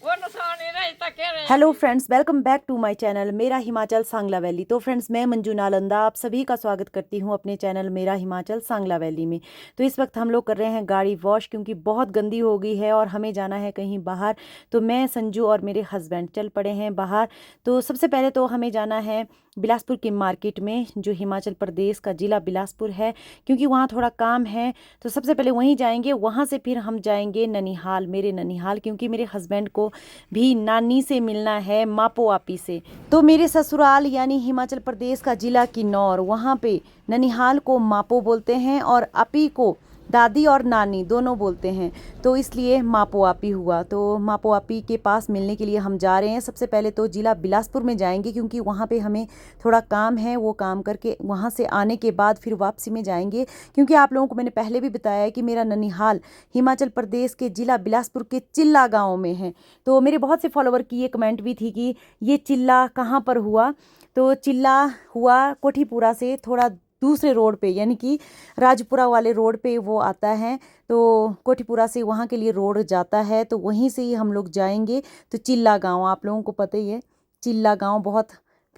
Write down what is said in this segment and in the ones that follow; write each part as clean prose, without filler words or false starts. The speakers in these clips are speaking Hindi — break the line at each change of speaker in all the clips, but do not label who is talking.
Hello friends, welcome back to my channel मेरा हिमाचल सांगला वैली। तो फ्रेंड्स, मैं मंजू नालंदा आप सभी का स्वागत करती हूं अपने चैनल मेरा हिमाचल सांगला वैली में। तो इस वक्त हम लोग कर रहे हैं गाड़ी वॉश, क्योंकि बहुत गंदी हो गई है और हमें जाना है कहीं बाहर। तो मैं, संजू और मेरे हस्बैंड चल पड़े हैं बाहर। तो सबसे पहले तो हमें जाना है बिलासपुर की मार्केट में, जो हिमाचल प्रदेश का ज़िला बिलासपुर है, क्योंकि वहाँ थोड़ा काम है। तो सबसे पहले वहीं जाएंगे, वहाँ से फिर हम जाएंगे ननिहाल, मेरे ननिहाल, क्योंकि मेरे हस्बैंड को भी नानी से मिलना है, मापो आपी से। तो मेरे ससुराल यानी हिमाचल प्रदेश का ज़िला किन्नौर, वहाँ पे ननिहाल को मापो बोलते हैं और आपी को दादी और नानी दोनों बोलते हैं। तो इसलिए मापो आपी हुआ। तो मापो आपी के पास मिलने के लिए हम जा रहे हैं। सबसे पहले तो ज़िला बिलासपुर में जाएंगे, क्योंकि वहाँ पे हमें थोड़ा काम है। वो काम करके वहाँ से आने के बाद फिर वापसी में जाएंगे, क्योंकि आप लोगों को मैंने पहले भी बताया है कि मेरा ननिहाल हिमाचल प्रदेश के ज़िला बिलासपुर के चिल्ला गाँव में है। तो मेरे बहुत से फॉलोवर की ये कमेंट भी थी कि ये चिल्ला कहाँ पर हुआ। तो चिल्ला हुआ कोठीपुरा से थोड़ा दूसरे रोड पे, यानी कि राजपुरा वाले रोड पे वो आता है। तो कोठीपुरा से वहाँ के लिए रोड जाता है, तो वहीं से ही हम लोग जाएंगे। तो चिल्ला गांव आप लोगों को पता ही है, चिल्ला गांव बहुत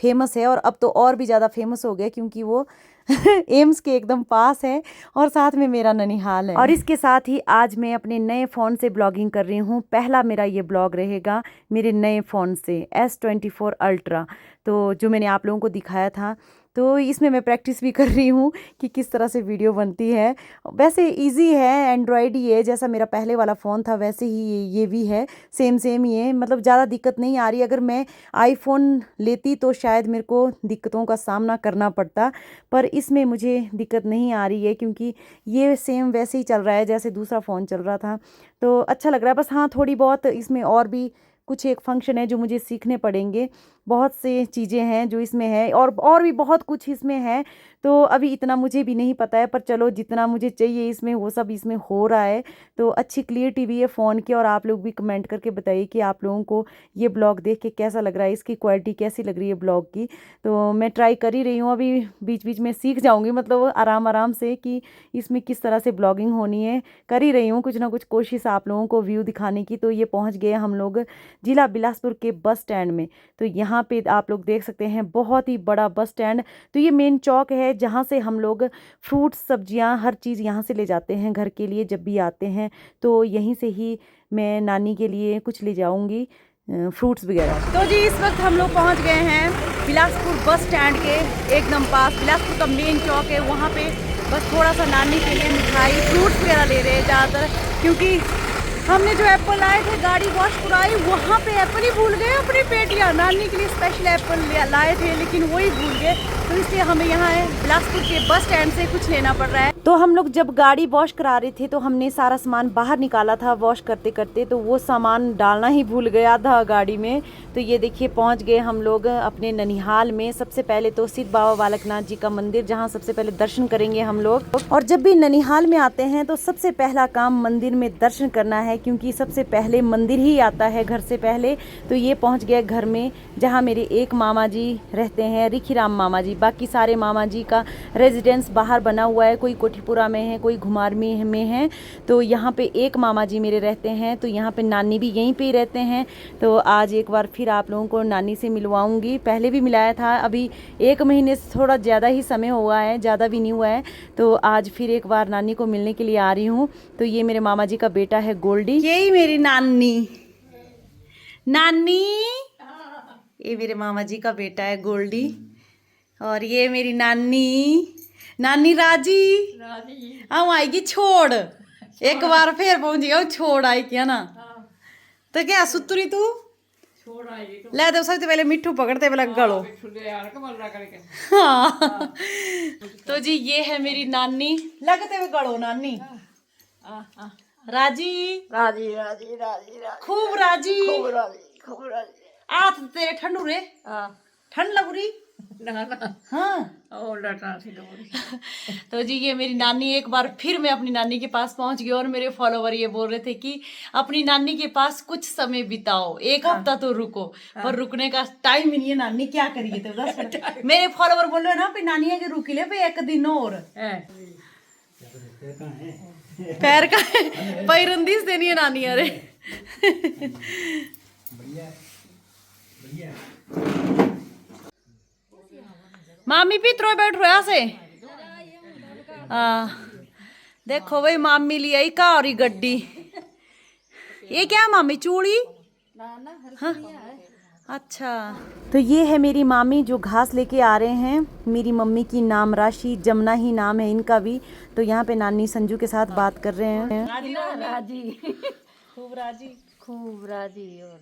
फेमस है और अब तो और भी ज़्यादा फेमस हो गया, क्योंकि वो एम्स के एकदम पास है और साथ में मेरा ननिहाल है। और इसके साथ ही आज मैं अपने नए फ़ोन से ब्लॉगिंग कर रही हूँ। पहला मेरा ये ब्लॉग रहेगा मेरे नए फ़ोन से, S24 अल्ट्रा, तो जो मैंने आप लोगों को दिखाया था। तो इसमें मैं प्रैक्टिस भी कर रही हूँ कि किस तरह से वीडियो बनती है। वैसे इजी है, एंड्रॉयड ही है, जैसा मेरा पहले वाला फ़ोन था वैसे ही ये भी है, सेम सेम ही है। मतलब ज़्यादा दिक्कत नहीं आ रही। अगर मैं आईफोन लेती तो शायद मेरे को दिक्कतों का सामना करना पड़ता, पर इसमें मुझे दिक्कत नहीं आ रही है, क्योंकि ये सेम वैसे ही चल रहा है जैसे दूसरा फ़ोन चल रहा था। तो अच्छा लग रहा है। बस हाँ, थोड़ी बहुत इसमें और भी कुछ एक फंक्शन है जो मुझे सीखने पड़ेंगे। बहुत से चीज़ें हैं जो इसमें है और भी बहुत कुछ इसमें है। तो अभी इतना मुझे भी नहीं पता है, पर चलो जितना मुझे चाहिए इसमें वो सब इसमें हो रहा है। तो अच्छी क्लियरिटी भी है फ़ोन की। और आप लोग भी कमेंट करके बताइए कि आप लोगों को ये ब्लॉग देख के कैसा लग रहा है, इसकी क्वालिटी कैसी लग रही है ब्लॉग की। तो मैं ट्राई कर ही रही हूँ, अभी बीच बीच में सीख जाऊँगी, मतलब आराम आराम से, कि इसमें किस तरह से ब्लॉगिंग होनी है। कर ही रही हूँ कुछ ना कुछ कोशिश आप लोगों को व्यू दिखाने की। तो ये पहुँच गए हम लोग ज़िला बिलासपुर के बस स्टैंड में। तो यहाँ पे आप लोग देख सकते हैं बहुत ही बड़ा बस स्टैंड। तो ये मेन चौक है जहाँ से हम लोग फ्रूट्स, सब्जियाँ, हर चीज़ यहाँ से ले जाते हैं घर के लिए जब भी आते हैं। तो यहीं से ही मैं नानी के लिए कुछ ले जाऊँगी, फ्रूट्स वगैरह। तो जी इस वक्त हम लोग पहुँच गए हैं बिलासपुर बस स्टैंड के एकदम पास। बिलासपुर का मेन चौक है, वहाँ पे बस थोड़ा सा नानी के लिए मिठाई, फ्रूट्स वगैरह ले रहे हैं ज़्यादातर, क्योंकि हमने जो एप्पल लाए थे गाड़ी वॉश कराई, वहाँ पे एप्पल ही भूल गए अपनी पेटियाँ। नानी के लिए स्पेशल एप्पल लाए थे लेकिन वही भूल गए। तो इसलिए हमें यहाँ बिलासपुर के बस स्टैंड से कुछ लेना पड़ रहा है। तो हम लोग जब गाड़ी वॉश करा रहे थे तो हमने सारा सामान बाहर निकाला था वॉश करते करते, तो वो सामान डालना ही भूल गया था गाड़ी में। तो ये देखिए पहुँच गए हम लोग अपने ननिहाल में। सबसे पहले तो सिद्ध बाबा बालकनाथ जी का मंदिर, जहाँ सबसे पहले दर्शन करेंगे हम लोग। और जब भी ननिहाल में आते हैं तो सबसे पहला काम मंदिर में दर्शन करना है, क्योंकि सबसे पहले मंदिर ही आता है घर से पहले। तो ये पहुंच गया घर में, जहां मेरे एक मामा जी रहते हैं, रिखीराम मामा जी। बाकी सारे मामा जी का रेजिडेंस बाहर बना हुआ है, कोई कोठीपुरा में है, कोई घुमारवी में है। तो यहाँ पे एक मामा जी मेरे रहते हैं। तो यहाँ पे नानी भी यहीं पे ही रहते हैं। तो आज एक बार फिर आप लोगों को नानी से मिलवाऊंगी। पहले भी मिलाया था, अभी 1 महीने से थोड़ा ज़्यादा ही समय हुआ है, ज़्यादा भी नहीं हुआ है। तो आज फिर एक बार नानी को मिलने के लिए आ रही हूँ। तो ये मेरे मामा जी का बेटा है गोल्डी, यही मेरी नानी। नानी, ये मेरे मामा जी का बेटा है गोल्डी, और ये मेरी नानी, नानी राजी। हम आएगी छोड़, एक बार फिर पहुंची गया छोड़ आई क्या ना। तो क्या सुतरी तू ले दो, सबसे पहले मिट्टू पकड़ते पहले गलो। हाँ। तो जी ये है मेरी नानी, लगते हुए गलो नानी। राजी राजी राजी राजी खूब राजी खूब राजी खूब राजी। आत तेरे ठंडू रे, ठंड लग रही हाँ। तो जी ये मेरी नानी, एक बार फिर मैं अपनी नानी के पास पहुंच गई। और मेरे फॉलोवर ये बोल रहे थे कि अपनी नानी के पास कुछ समय बिताओ, एक हफ्ता तो रुको। पर रुकने का टाइम ही नहीं है नानी, क्या करिए। तो बस मेरे फॉलोवर बोल रहे हैं ना पे नानी के रुकी ले पे एक दिन और पैर का पैरंदीस देनी है नानी। अरे मामी पित्रो बैठ रहा से देखो भाई मामी लिया ही कार गड्डी। ये क्या मामी चूड़ी? हाँ? अच्छा, तो ये है मेरी मामी जो घास लेके आ रहे हैं। मेरी मम्मी की नाम राशि, जमुना ही नाम है इनका भी। तो यहाँ पे नानी संजू के साथ बात कर रहे हैं।
राजी खूब राजी और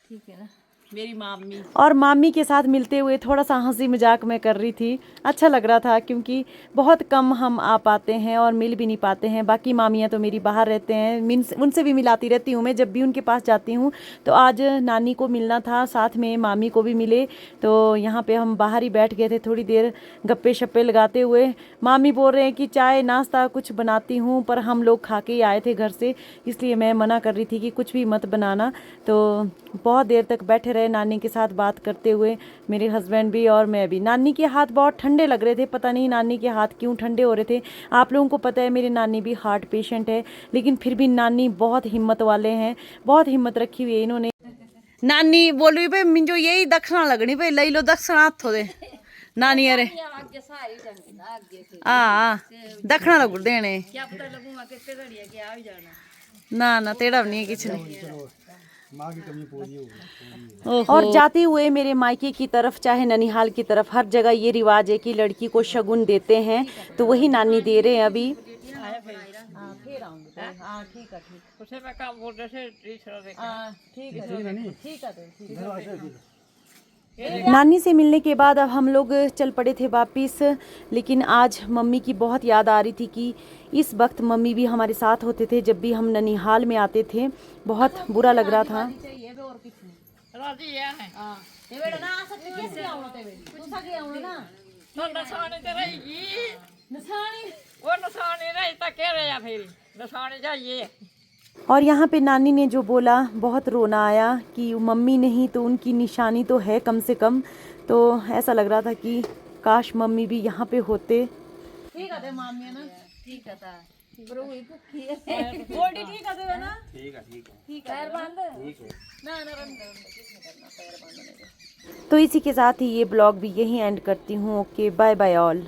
ठीक है ना मेरी मामी।
और मामी के साथ मिलते हुए थोड़ा सा हंसी मजाक में कर रही थी। अच्छा लग रहा था क्योंकि बहुत कम हम आ पाते हैं और मिल भी नहीं पाते हैं। बाकी मामियाँ तो मेरी बाहर रहते हैं, मीन्स उनसे भी मिलाती रहती हूँ मैं जब भी उनके पास जाती हूँ। तो आज नानी को मिलना था, साथ में मामी को भी मिले। तो यहाँ पे हम बाहर ही बैठ गए थे थोड़ी देर गप्पे शप्पे लगाते हुए। मामी बोल रहे हैं कि चाय नाश्ता कुछ बनाती हूँ, पर हम लोग खा के ही आए थे घर से, इसलिए मैं मना कर रही थी कि कुछ भी मत बनाना। तो बहुत देर तक बैठे रहे नानी के साथ बात करते हुए, मेरे हस्बैंड भी और मैं भी। नानी के हाथ बहुत ठंडे लग रहे थे, पता नहीं नानी के हाथ क्यों ठंडे हो रहे थे। आप लोगों को पता है मेरी नानी भी हार्ट पेशेंट है, लेकिन फिर भी नानी बहुत हिम्मत वाले हैं, बहुत हिम्मत रखी हुई है इन्होंने। नानी बोल रही भाई मिंजो यही दक्षिणा लगनी भाई, लई लो दक्षिणा हाथों दे नानी अरे दक्षिणा लगू देने ना ना तेरा भी नहीं किछ नहीं। और जाते हुए मेरे मायके की तरफ, चाहे ननिहाल की तरफ, हर जगह ये रिवाज है कि लड़की को शगुन देते हैं। तो वही नानी दे रहे हैं अभी। नानी से मिलने के बाद अब हम लोग चल पड़े थे वापिस। लेकिन आज मम्मी की बहुत याद आ रही थी कि इस वक्त मम्मी भी हमारे साथ होते थे जब भी हम ननिहाल में आते थे। बहुत बुरा लग रहा था। और यहाँ पे नानी ने जो बोला, बहुत रोना आया कि मम्मी नहीं तो उनकी निशानी तो है कम से कम। तो ऐसा लग रहा था कि काश मम्मी भी यहाँ पे होते। ठीक है मामी ना, ठीक है तो इसी के साथ ही ये ब्लॉग भी यहीं एंड करती हूँ। Okay bye bye all.